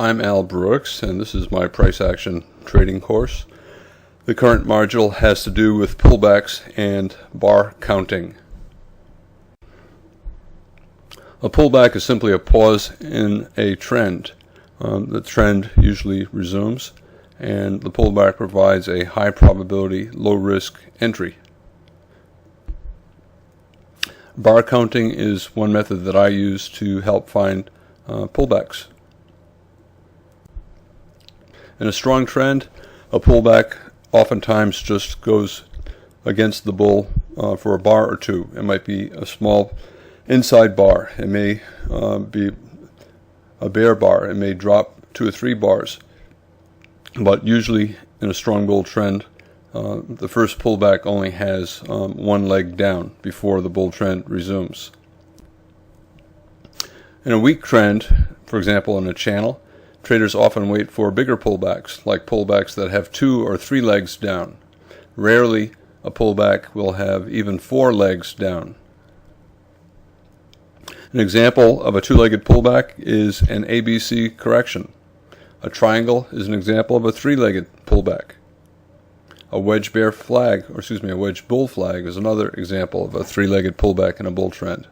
I'm Al Brooks, and this is my price action trading course. The current module has to do with pullbacks and bar counting. A pullback is simply a pause in a trend. The trend usually resumes, and the pullback provides a high probability, low risk entry. Bar counting is one method that I use to help find pullbacks. In a strong trend, a pullback oftentimes just goes against the bull for a bar or two. It might be a small inside bar. It may be a bear bar. It may drop 2 or 3 bars. But usually in a strong bull trend, the first pullback only has one leg down before the bull trend resumes. In a weak trend, for example in a channel, traders often wait for bigger pullbacks, like pullbacks that have 2 or 3 legs down. Rarely a pullback will have even 4 legs down. An example of a 2-legged pullback is an ABC correction. A triangle is an example of a 3-legged pullback. A wedge bull flag is another example of a 3-legged pullback in a bull trend.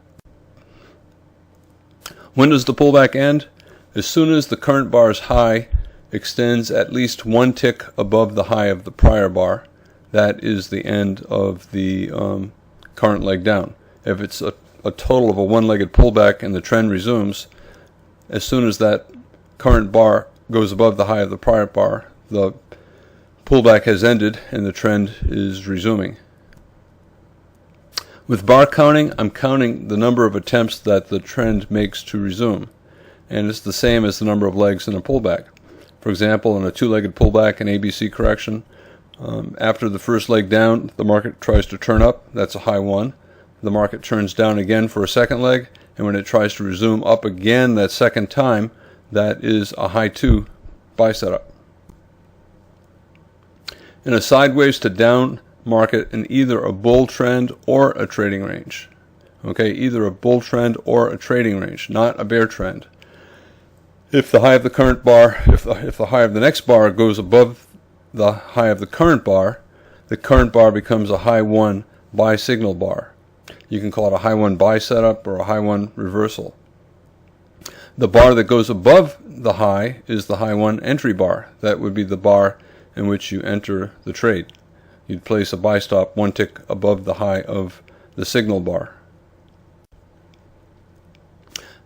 When does the pullback end? As soon as the current bar's high extends at least 1 tick above the high of the prior bar, that is the end of the current leg down. If it's a total of a 1-legged pullback and the trend resumes, as soon as that current bar goes above the high of the prior bar, the pullback has ended and the trend is resuming. With bar counting, I'm counting the number of attempts that the trend makes to resume, and it's the same as the number of legs in a pullback. For example, in a 2-legged pullback, an ABC correction, after the first leg down, the market tries to turn up. That's a high 1. The market turns down again for a second leg, and when it tries to resume up again that second time, that is a high 2 buy setup. In a sideways to down market in either a bull trend or a trading range, either a bull trend or a trading range, not a bear trend. If the high of the current bar, if the high of the next bar goes above the high of the current bar becomes a high 1 buy signal bar. You can call it a high 1 buy setup or a high 1 reversal. The bar that goes above the high is the high 1 entry bar. That would be the bar in which you enter the trade. You'd place a buy stop 1 tick above the high of the signal bar.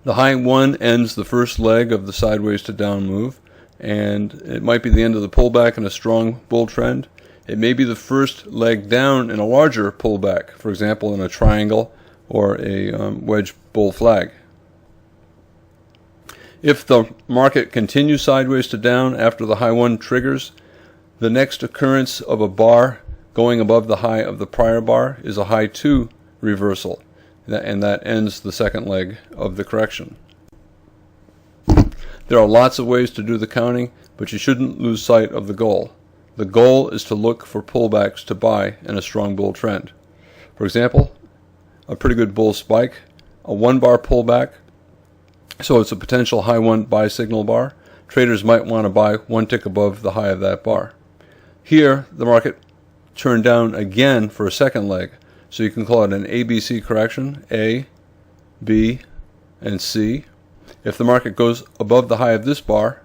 The high 1 ends the first leg of the sideways to down move, and it might be the end of the pullback in a strong bull trend. It may be the first leg down in a larger pullback, for example in a triangle or a wedge bull flag. If the market continues sideways to down after the high 1 triggers, the next occurrence of a bar going above the high of the prior bar is a high 2 reversal, and that ends the second leg of the correction. There are lots of ways to do the counting, but you shouldn't lose sight of the goal. The goal is to look for pullbacks to buy in a strong bull trend. For example, a pretty good bull spike, a 1-bar pullback, so it's a potential high 1 buy signal bar. Traders might want to buy 1 tick above the high of that bar. Here, the market turned down again for a second leg, so you can call it an ABC correction, A, B, and C. If the market goes above the high of this bar,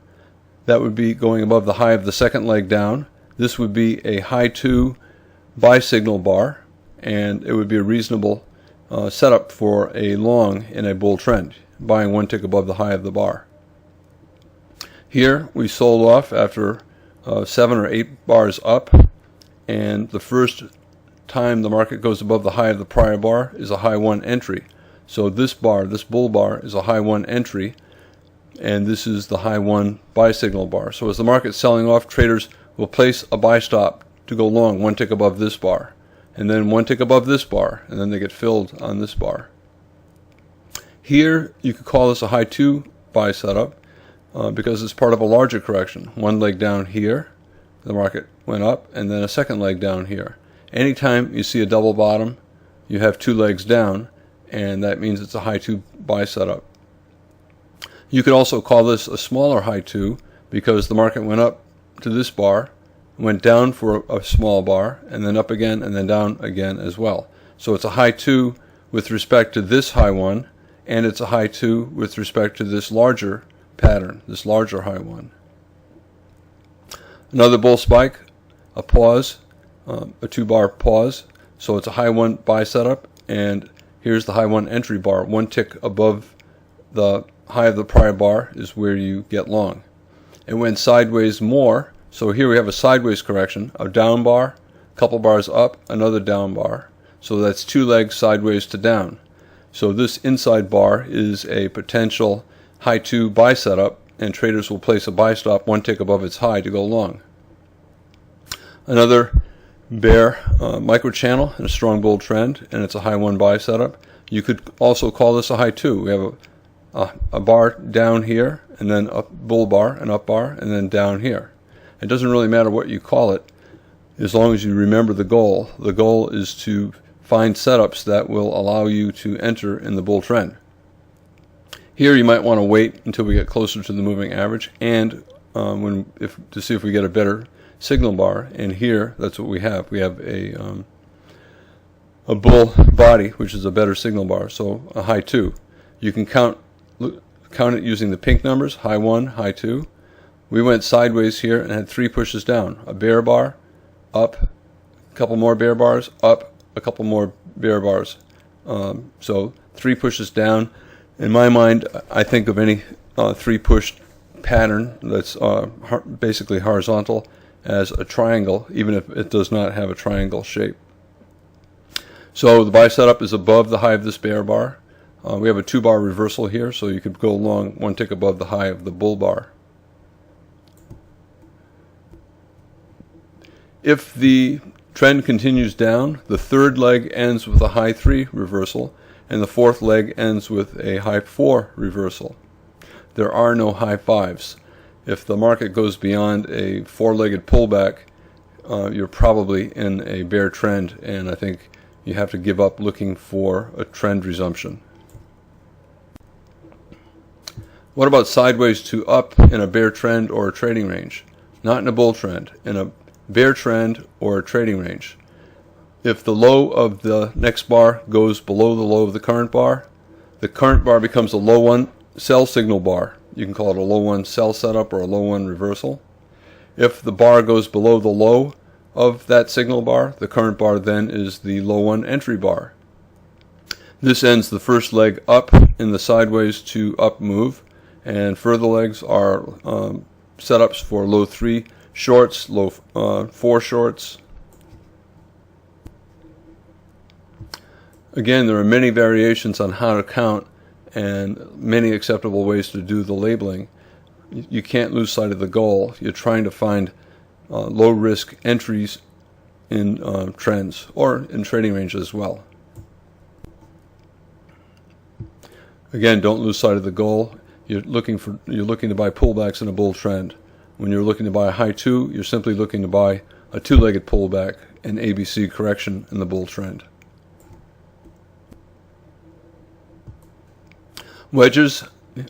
that would be going above the high of the second leg down. This would be a high 2 buy signal bar, and it would be a reasonable setup for a long in a bull trend, buying 1 tick above the high of the bar. Here we sold off after 7 or 8 bars up, and the first time the market goes above the high of the prior bar is a high 1 entry. So this bull bar, is a high 1 entry, and this is the high 1 buy signal bar. So as the market's selling off, traders will place a buy stop to go long 1 tick above this bar, and then 1 tick above this bar, and then they get filled on this bar. Here you could call this a high 2 buy setup because it's part of a larger correction. 1 leg down here, the market went up, and then a second leg down here. Anytime you see a double bottom, you have 2 legs down, and that means it's a high 2 buy setup. You could also call this a smaller high 2 because the market went up to this bar, went down for a small bar, and then up again, and then down again as well. So it's a high 2 with respect to this high 1, and it's a high 2 with respect to this larger pattern, this larger high 1. Another bull spike, a pause, a 2-bar pause. So it's a high 1 buy setup, and here's the high 1 entry bar. One tick above the high of the prior bar is where you get long. It went sideways more, so here we have a sideways correction, a down bar, a couple bars up, another down bar. So that's 2 legs sideways to down. So this inside bar is a potential high 2 buy setup, and traders will place a buy stop 1 tick above its high to go long. Another bear micro channel and a strong bull trend, and it's a high 1 buy setup. You could also call this a high 2. We have a bar down here, and then a bull bar, an up bar, and then down here. It doesn't really matter what you call it, as long as you remember the goal. The goal is to find setups that will allow you to enter in the bull trend. Here you might want to wait until we get closer to the moving average, and to see if we get a better signal bar. And here, that's what we have. We have a bull body, which is a better signal bar, so a high 2. You can count it using the pink numbers, high 1, high 2. We went sideways here and had 3 pushes down. A bear bar, up, a couple more bear bars, up, a couple more bear bars. So 3 pushes down. In my mind, I think of any 3 push pattern that's basically horizontal as a triangle, even if it does not have a triangle shape. So the buy setup is above the high of this bear bar. We have a 2-bar reversal here, so you could go long 1 tick above the high of the bull bar. If the trend continues down, the 3rd leg ends with a high 3 reversal, and the 4th leg ends with a high 4 reversal. There are no high 5s. If the market goes beyond a 4-legged pullback, you're probably in a bear trend, and I think you have to give up looking for a trend resumption. What about sideways to up in a bear trend or a trading range? Not in a bull trend, in a bear trend or a trading range. If the low of the next bar goes below the low of the current bar becomes a low 1 sell signal bar. You can call it a low 1 sell setup or a low 1 reversal. If the bar goes below the low of that signal bar, the current bar then is the low 1 entry bar. This ends the first leg up in the sideways to up move, and further legs are setups for low 3 shorts, low 4 shorts. Again, there are many variations on how to count and many acceptable ways to do the labeling. You can't lose sight of the goal. You're trying to find low risk entries in trends or in trading ranges as well. Again, don't lose sight of the goal. You're looking to buy pullbacks in a bull trend. When you're looking to buy a high 2, you're simply looking to buy a 2-legged pullback, an ABC correction in the bull trend. Wedges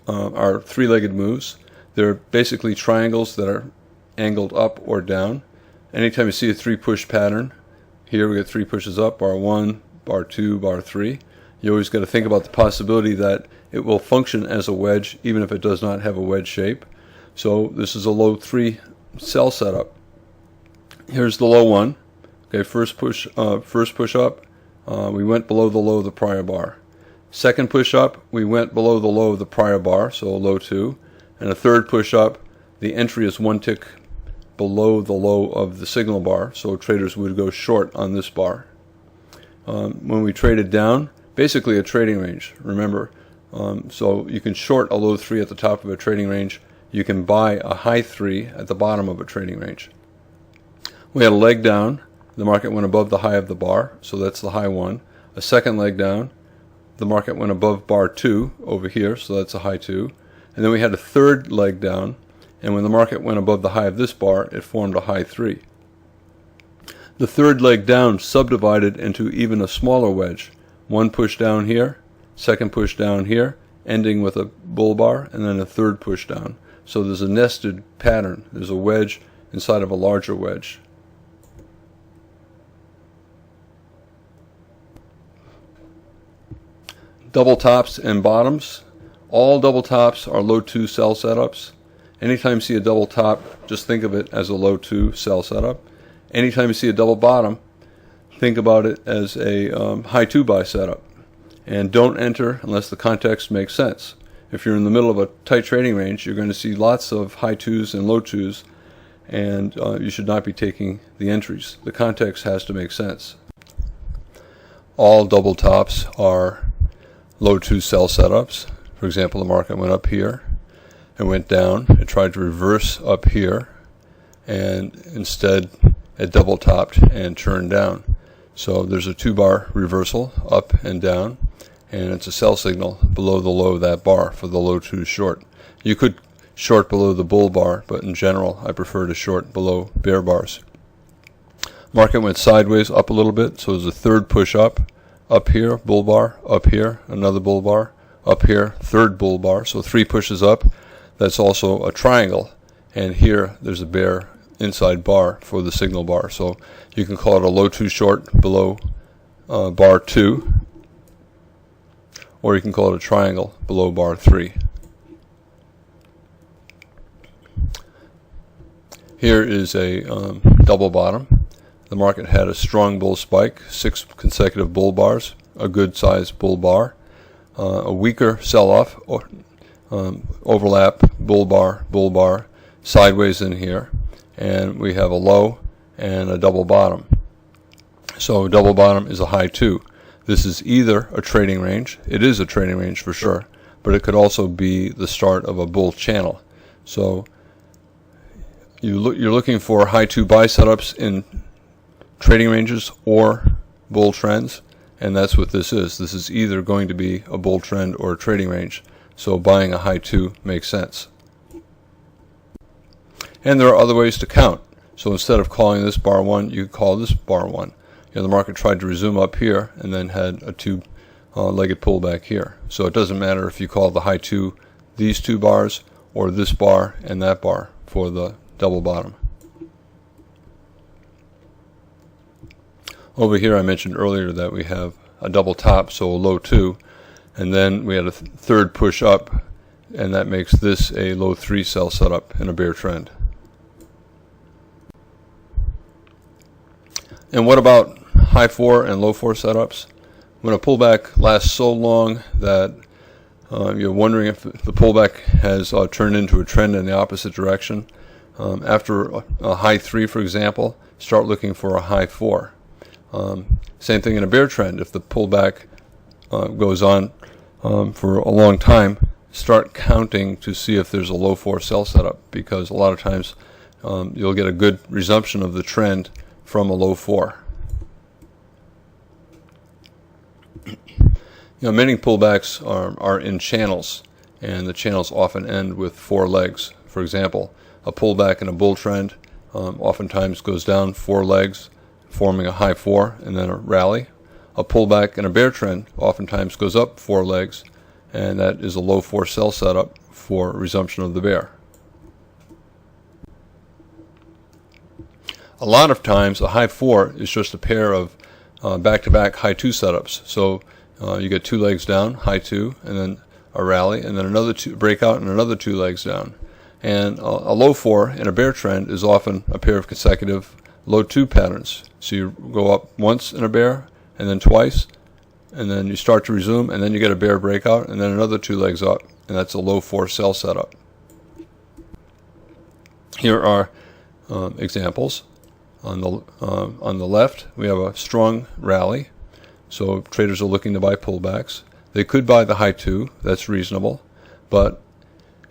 are 3-legged moves. They're basically triangles that are angled up or down. Anytime you see a 3-push pattern, here we get 3 pushes up, bar 1, bar 2, bar 3. You always got to think about the possibility that it will function as a wedge even if it does not have a wedge shape. So this is a low 3 sell setup. Here's the low 1. Okay, first push up, we went below the low of the prior bar. Second push up, we went below the low of the prior bar, so a low 2. And a third push up, the entry is 1 tick below the low of the signal bar, so traders would go short on this bar. When we traded down, basically a trading range, remember. So you can short a low 3 at the top of a trading range. You can buy a high 3 at the bottom of a trading range. We had a leg down. The market went above the high of the bar, so that's the high 1. A second leg down. The market went above bar 2 over here, so that's a high 2. And then we had a third leg down, and when the market went above the high of this bar, it formed a high 3. The third leg down subdivided into even a smaller wedge. One push down here, second push down here, ending with a bull bar and then a third push down. So there's a nested pattern. There's a wedge inside of a larger wedge. Double tops and bottoms. All double tops are low 2 sell setups. Anytime you see a double top, just think of it as a low 2 sell setup. Anytime you see a double bottom, think about it as a high 2 buy setup. And don't enter unless the context makes sense. If you're in the middle of a tight trading range, you're going to see lots of high 2s and low 2s, and you should not be taking the entries. The context has to make sense. All double tops are low 2 sell setups. For example, the market went up here and went down. It tried to reverse up here, and instead it double topped and turned down. So there's a 2-bar reversal up and down, and it's a sell signal below the low of that bar for the low 2 short. You could short below the bull bar, but in general I prefer to short below bear bars. Market went sideways up a little bit, so there's a third push up here, bull bar, up here, another bull bar, up here, third bull bar, so 3 pushes up. That's also a triangle, and here there's a bear inside bar for the signal bar. So you can call it a low 2 short below bar 2, or you can call it a triangle below bar 3. Here is a double bottom. The market had a strong bull spike, 6 consecutive bull bars, a good sized bull bar, a weaker sell-off, overlap, bull bar, sideways in here, and we have a low and a double bottom. So double bottom is a high 2. This is either a trading range, it is a trading range for sure, but it could also be the start of a bull channel. So you're looking for high 2 buy setups in trading ranges or bull trends, and that's what this is. This is either going to be a bull trend or a trading range, so buying a high 2 makes sense. And there are other ways to count. So instead of calling this bar 1, you call this bar 1. The market tried to resume up here and then had a 2-legged pullback here. So it doesn't matter if you call the high 2 these 2 bars or this bar and that bar for the double bottom. Over here I mentioned earlier that we have a double top, so a low 2, and then we had a third push up, and that makes this a low 3 sell setup in a bear trend. And what about high 4 and low 4 setups? When a pullback lasts so long that you're wondering if the pullback has turned into a trend in the opposite direction, after a high 3, for example, start looking for a high 4. Same thing in a bear trend. If the pullback goes on for a long time, start counting to see if there's a low 4 sell setup, because a lot of times you'll get a good resumption of the trend from a low 4. Many pullbacks are in channels, and the channels often end with 4 legs. For example, a pullback in a bull trend oftentimes goes down 4 legs, forming a high 4 and then a rally. A pullback in a bear trend oftentimes goes up 4 legs, and that is a low 4 sell setup for resumption of the bear. A lot of times a high 4 is just a pair of back-to-back high 2 setups. So you get 2 legs down, high 2, and then a rally, and then another 2 breakout and another 2 legs down. And a low 4 in a bear trend is often a pair of consecutive low 2 patterns. So you go up once in a bear, and then twice, and then you start to resume, and then you get a bear breakout, and then another 2 legs up, and that's a low 4 sell setup. Here are examples. On the left, we have a strong rally, so traders are looking to buy pullbacks. They could buy the high 2, that's reasonable, but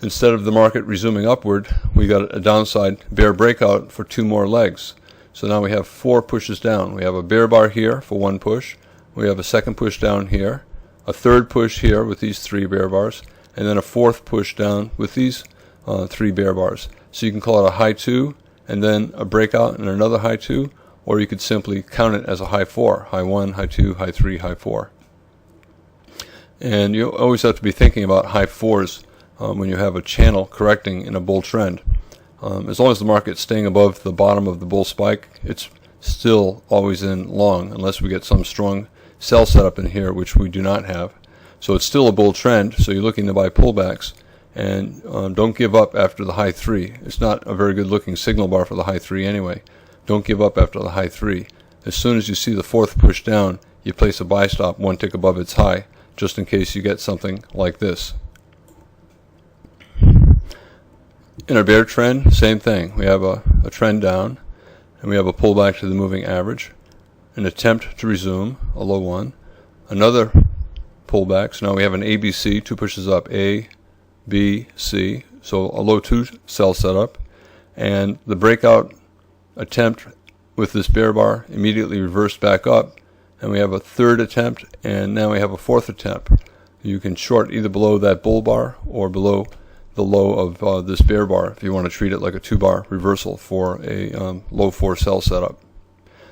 instead of the market resuming upward, we got a downside bear breakout for 2 more legs. So now we have 4 pushes down. We have a bear bar here for 1 push. We have a second push down here, a third push here with these 3 bear bars, and then a 4th push down with these 3 bear bars. So you can call it a high 2, and then a breakout and another high 2, or you could simply count it as a high 4, high 1, high 2, high 3, high 4. And you always have to be thinking about high fours when you have a channel correcting in a bull trend. As long as the market's staying above the bottom of the bull spike, it's still always in long, unless we get some strong sell setup in here, which we do not have. So it's still a bull trend, so you're looking to buy pullbacks. And don't give up after the high 3. It's not a very good looking signal bar for the high 3 anyway. Don't give up after the high 3. As soon as you see the fourth push down, you place a buy stop one tick above its high, just in case you get something like this. In a bear trend, same thing. We have a trend down, and we have a pullback to the moving average, an attempt to resume, a low 1, another pullback. So now we have an ABC, 2 pushes up, A, B, C, so a low 2 sell setup, and the breakout attempt with this bear bar immediately reversed back up, and we have a third attempt, and now we have a fourth attempt. You can short either below that bull bar or below the low of this bear bar if you want to treat it like a 2-bar reversal for a low 4 sell setup.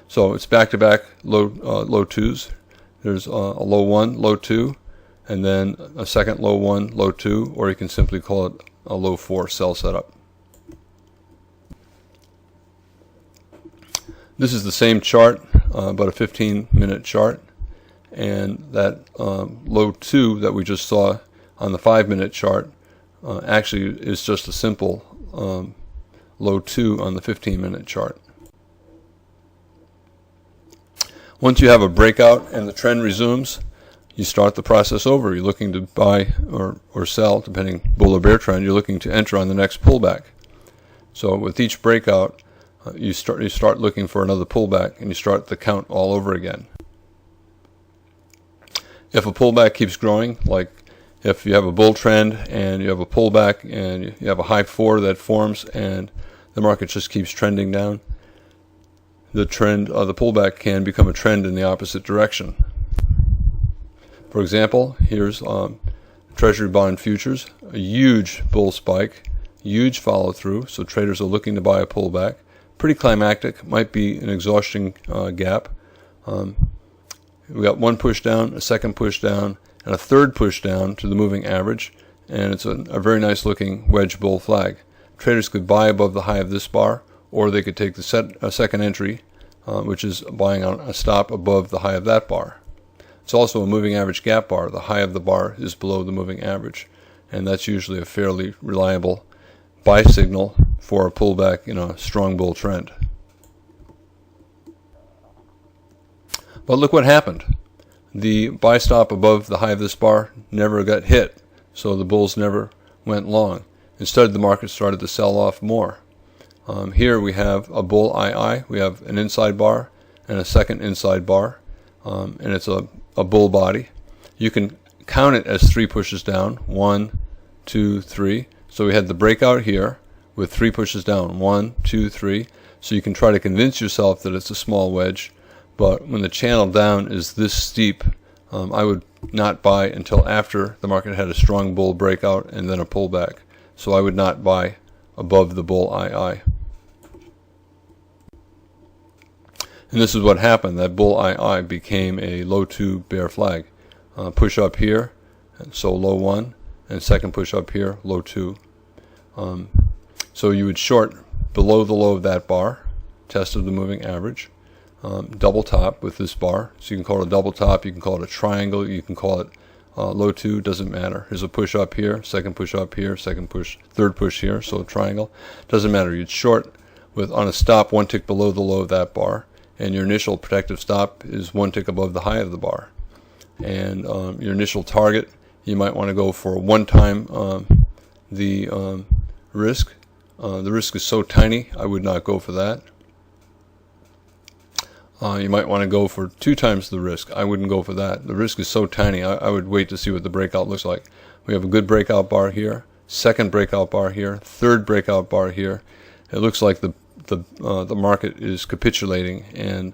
So it's back-to-back low 2s. There's a low 1, low 2, and then a second low 1, low 2, or you can simply call it a low 4 sell setup. This is the same chart, but a 15-minute chart, and that low 2 that we just saw on the 5-minute chart actually is just a simple low 2 on the 15-minute chart. Once you have a breakout and the trend resumes, you start the process over. You're looking to buy or sell, depending bull or bear trend. You're looking to enter on the next pullback. So with each breakout, you start looking for another pullback, and you start the count all over again. If a pullback keeps growing, like if you have a bull trend and you have a pullback and you have a high 4 that forms and the market just keeps trending down, the pullback can become a trend in the opposite direction. For example, here's Treasury bond futures, a huge bull spike, huge follow through, so traders are looking to buy a pullback. Pretty climactic, might be an exhaustion gap. We got one push down, a second push down, and a third push down to the moving average, and it's a very nice looking wedge bull flag. Traders could buy above the high of this bar, or they could take the second entry, which is buying on a stop above the high of that bar. It's also a moving average gap bar. The high of the bar is below the moving average, and that's usually a fairly reliable buy signal for a pullback in a strong bull trend. But look what happened. The buy stop above the high of this bar never got hit, so the bulls never went long. Instead, the market started to sell off more. Here we have a bull II. We have an inside bar and a second inside bar, and it's a bull body. You can count it as 3 pushes down. 1, 2, 3. So we had the breakout here with 3 pushes down. 1, 2, 3. So you can try to convince yourself that it's a small wedge. But when the channel down is this steep, I would not buy until after the market had a strong bull breakout and then a pullback. So I would not buy above the bull II. And this is what happened. That bull II became a low 2 bear flag. Push up here, so low 1, and second push up here, low 2. So you would short below the low of that bar, test of the moving average, double top with this bar. So you can call it a double top, you can call it a triangle, you can call it low 2, doesn't matter. Here's a push up here, second push up here, second push, third push here, so a triangle. Doesn't matter. You'd short with on a stop 1 tick below the low of that bar, and your initial protective stop is 1 tick above the high of the bar. And your initial target, you might want to go for 1 time the risk. The risk is so tiny, I would not go for that. You might want to go for 2 times the risk. I wouldn't go for that. The risk is so tiny, I would wait to see what the breakout looks like. We have a good breakout bar here, second breakout bar here, third breakout bar here. It looks like the market is capitulating and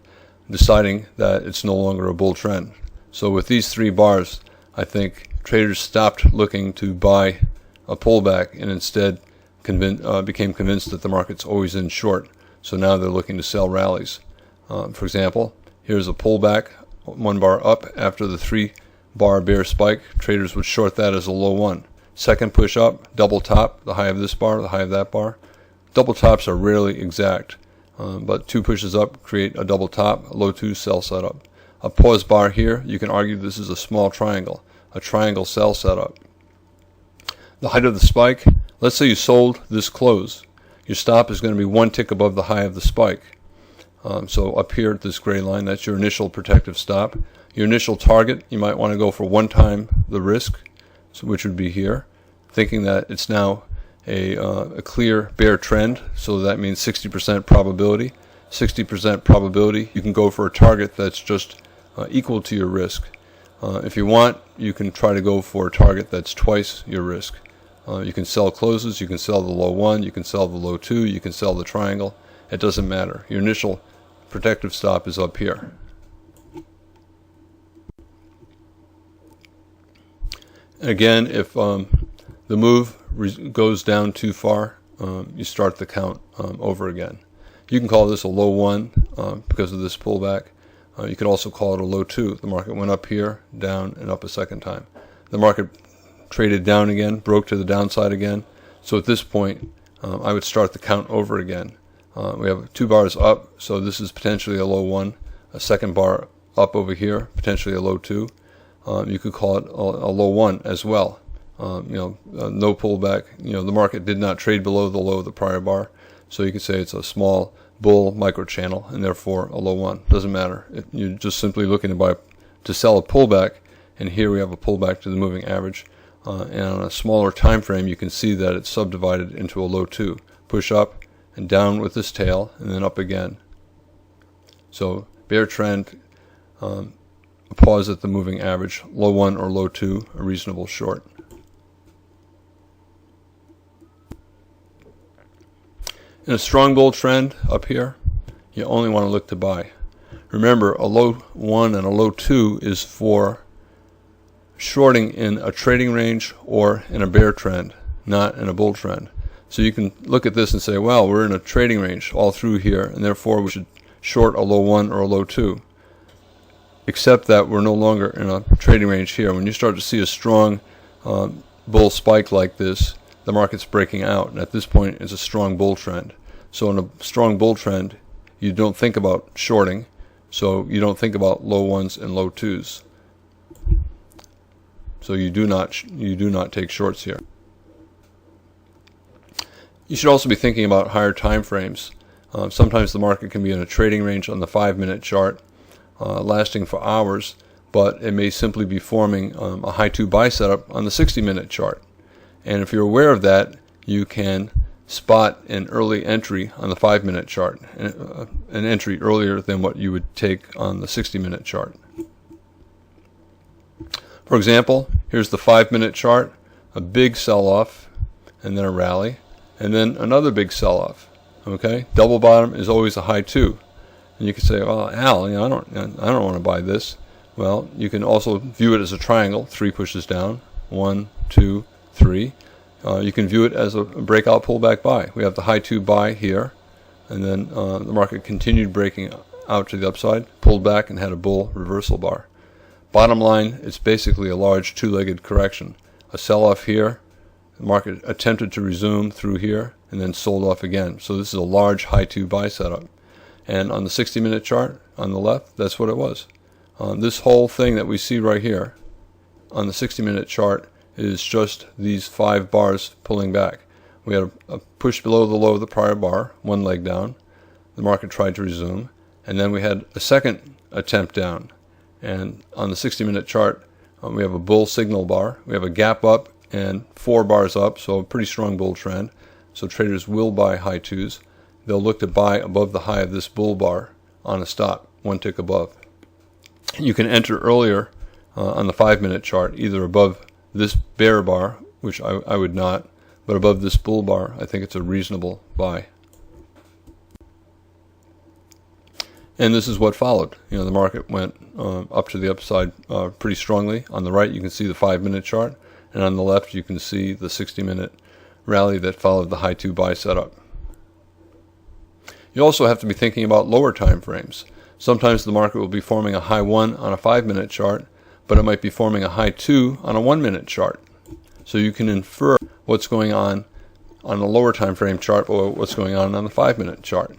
deciding that it's no longer a bull trend. So with these 3 bars, I think traders stopped looking to buy a pullback and instead became convinced that the market's always in short. So now they're looking to sell rallies. For example, here's a pullback, 1 bar up after the 3 bar bear spike, traders would short that as a low 1. Second push up, double top, the high of this bar, the high of that bar. Double tops are rarely exact, but 2 pushes up create a double top, a low 2 sell setup. A pause bar here, you can argue this is a small triangle, a triangle sell setup. The height of the spike, let's say you sold this close. Your stop is going to be 1 tick above the high of the spike. So up here at this gray line, that's your initial protective stop. Your initial target, you might want to go for 1 time the risk, which would be here, thinking that it's now a clear bear trend, so that means 60% probability. 60% probability, you can go for a target that's just equal to your risk. If you want, you can try to go for a target that's twice your risk. You can sell closes, you can sell the low 1, you can sell the low 2, you can sell the triangle. It doesn't matter. Your initial protective stop is up here. Again, if the move goes down too far, you start the count over again. You can call this a low 1 because of this pullback. You could also call it a low 2. The market went up here, down, and up a second time. The market traded down again, broke to the downside again. So at this point, I would start the count over again. We have 2 bars up, so this is potentially a low 1. A second bar up over here, potentially a low 2. You could call it a low 1 as well. No pullback. The market did not trade below the low of the prior bar, so you could say it's a small bull micro channel and therefore a low 1. Doesn't matter. You're just simply looking to sell a pullback, and here we have a pullback to the moving average. And on a smaller time frame, you can see that it's subdivided into a low 2. Push up and down with this tail, and then up again. So bear trend, a pause at the moving average, low 1 or low 2, a reasonable short. In a strong bull trend up here, you only want to look to buy. Remember, a low 1 and a low 2 is for shorting in a trading range or in a bear trend, not in a bull trend. So you can look at this and say, well, we're in a trading range all through here, and therefore we should short a low 1 or a low 2. Except that we're no longer in a trading range here. When you start to see a strong bull spike like this, the market's breaking out, and at this point it's a strong bull trend. So in a strong bull trend, you don't think about shorting, so you don't think about low 1s and low 2s. So you do not take shorts here. You should also be thinking about higher time frames. Sometimes the market can be in a trading range on the 5-minute chart, lasting for hours, but it may simply be forming a high 2 buy setup on the 60-minute chart. And if you're aware of that, you can spot an early entry on the 5-minute chart, an entry earlier than what you would take on the 60-minute chart. For example, here's the 5-minute chart, a big sell-off, and then a rally, and then another big sell-off. Okay, double bottom is always a high 2, and you can say, "Well, Al, I don't want to buy this." Well, you can also view it as a triangle, 3 pushes down, 1, 2, 3. You can view it as a breakout pullback buy. We have the high 2 buy here, and then the market continued breaking out to the upside, pulled back, and had a bull reversal bar. Bottom line, it's basically a large 2-legged correction. A sell-off here, the market attempted to resume through here, and then sold off again. So this is a large high 2 buy setup. And on the 60-minute chart on the left, that's what it was. This whole thing that we see right here on the 60-minute chart is just these 5 bars pulling back. We had a push below the low of the prior bar, 1 leg down. The market tried to resume, and then we had a second attempt down. And on the 60-minute chart, we have a bull signal bar. We have a gap up and 4 bars up, so a pretty strong bull trend. So traders will buy high 2s. They'll look to buy above the high of this bull bar on a stop, 1 tick above. You can enter earlier on the 5-minute chart, either above this bear bar, which I would not, but above this bull bar, I think it's a reasonable buy. And this is what followed. The market went up to the upside pretty strongly. On the right, you can see the 5-minute chart, and on the left, you can see the 60-minute rally that followed the high 2 buy setup. You also have to be thinking about lower time frames. Sometimes the market will be forming a high 1 on a 5-minute chart, but it might be forming a high 2 on a 1 minute chart. So you can infer what's going on a lower time frame chart or what's going on the 5 minute chart.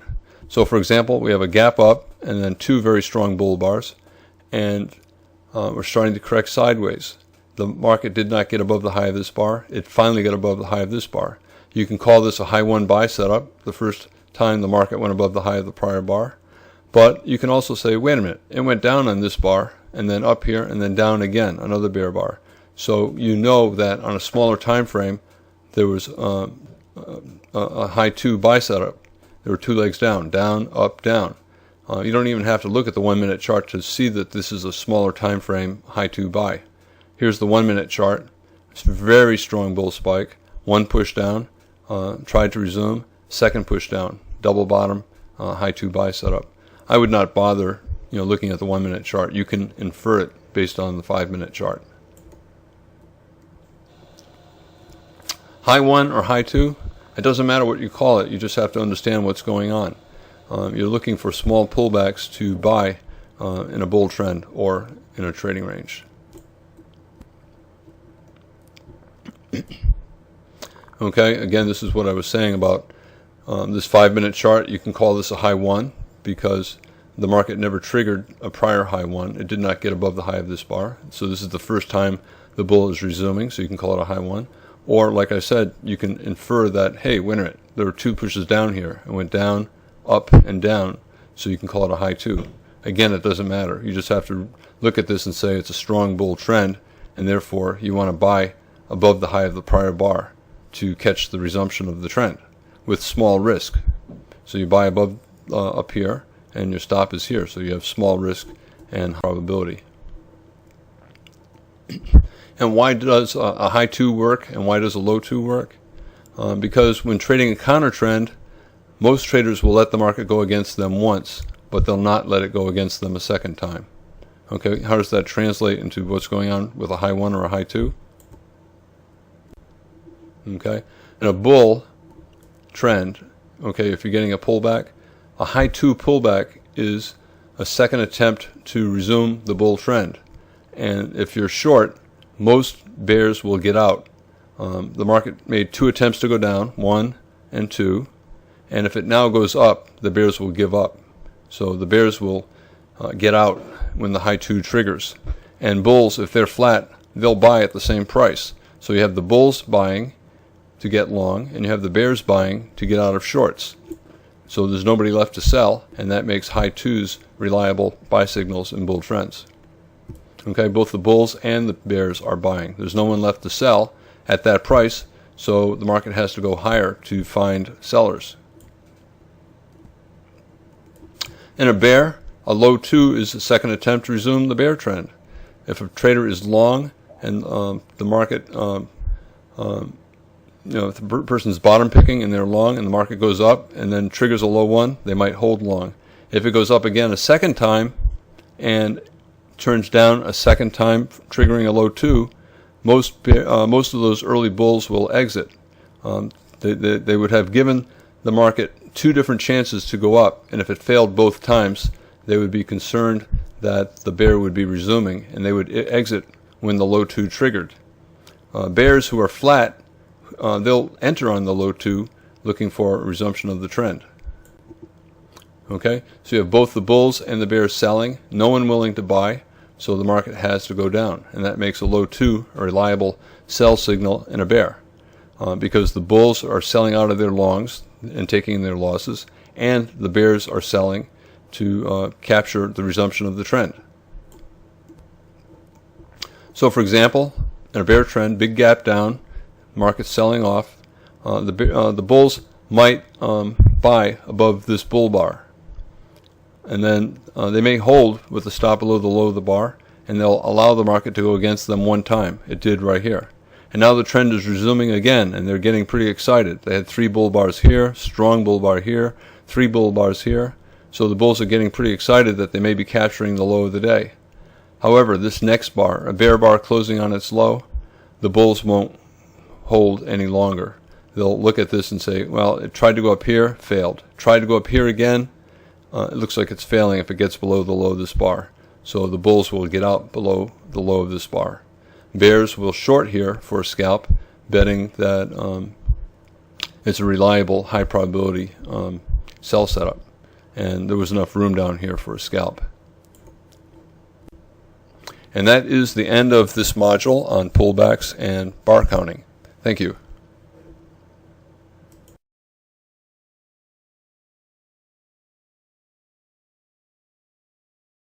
So for example, we have a gap up and then 2 very strong bull bars, and we're starting to correct sideways. The market did not get above the high of this bar. It finally got above the high of this bar. You can call this a high 1 buy setup, the first time the market went above the high of the prior bar. But you can also say, wait a minute, it went down on this bar and then up here and then down again, another bear bar. So you know that on a smaller time frame there was a high 2 buy setup. There were 2 legs down, down, up, down. You don't even have to look at the 1 minute chart to see that this is a smaller time frame high 2 buy. Here's the 1 minute chart. It's a very strong bull spike. 1 push down, tried to resume, 2nd push down, double bottom, high 2 buy setup. I would not bother looking at the 1 minute chart. You can infer it based on the 5 minute chart. High 1 or high 2, it doesn't matter what you call it. You just have to understand what's going on. You're looking for small pullbacks to buy in a bull trend or in a trading range. Okay, again, this is what I was saying about this 5 minute chart. You can call this a high 1 because the market never triggered a prior high 1. It did not get above the high of this bar. So this is the first time the bull is resuming, so you can call it a high 1. Or, like I said, you can infer that, hey, wait a minute, there were 2 pushes down here. It went down, up, and down, so you can call it a high 2. Again, it doesn't matter. You just have to look at this and say it's a strong bull trend, and therefore you want to buy above the high of the prior bar to catch the resumption of the trend with small risk. So you buy above up here, and your stop is here, so you have small risk and probability. And why does a high 2 work and why does a low 2 work? Because when trading a counter trend, most traders will let the market go against them once, but they'll not let it go against them a second time. Okay, how does that translate into what's going on with a high 1 or a high 2? Okay, in a bull trend, okay, if you're getting a pullback, a high 2 pullback is a second attempt to resume the bull trend. And if you're short, most bears will get out. The market made 2 attempts to go down, 1 and 2, and if it now goes up, the bears will give up. So the bears will get out when the high 2 triggers. And bulls, if they're flat, they'll buy at the same price. So you have the bulls buying to get long, and you have the bears buying to get out of shorts. So there's nobody left to sell, and that makes high 2s reliable buy signals in bull trends. Okay, both the bulls and the bears are buying. There's no one left to sell at that price, so the market has to go higher to find sellers. In a bear, a low 2 is a second attempt to resume the bear trend. If a trader is long and the market, if the person's bottom picking and they're long and the market goes up and then triggers a low 1, they might hold long. If it goes up again a second time and turns down a second time, triggering a low 2, most of those early bulls will exit. They would have given the market 2 different chances to go up, and if it failed both times, they would be concerned that the bear would be resuming, and they would exit when the low 2 triggered. Bears who are flat, they'll enter on the low 2 looking for a resumption of the trend. Okay, so you have both the bulls and the bears selling, no one willing to buy, so the market has to go down, and that makes a low 2 a reliable sell signal in a bear, because the bulls are selling out of their longs and taking their losses, and the bears are selling to capture the resumption of the trend. So for example, in a bear trend, big gap down, market selling off, the bulls might buy above this bull bar, and then they may hold with the stop below the low of the bar, and they'll allow the market to go against them one time. It did right here. And now the trend is resuming again, and they're getting pretty excited. They had 3 bull bars here, strong bull bar here, 3 bull bars here. So the bulls are getting pretty excited that they may be capturing the low of the day. However, this next bar, a bear bar closing on its low, the bulls won't hold any longer. They'll look at this and say, well, it tried to go up here, failed. Tried to go up here again, it looks like it's failing if it gets below the low of this bar. So the bulls will get out below the low of this bar. Bears will short here for a scalp, betting that it's a reliable, high probability sell setup. And there was enough room down here for a scalp. And that is the end of this module on pullbacks and bar counting. Thank you.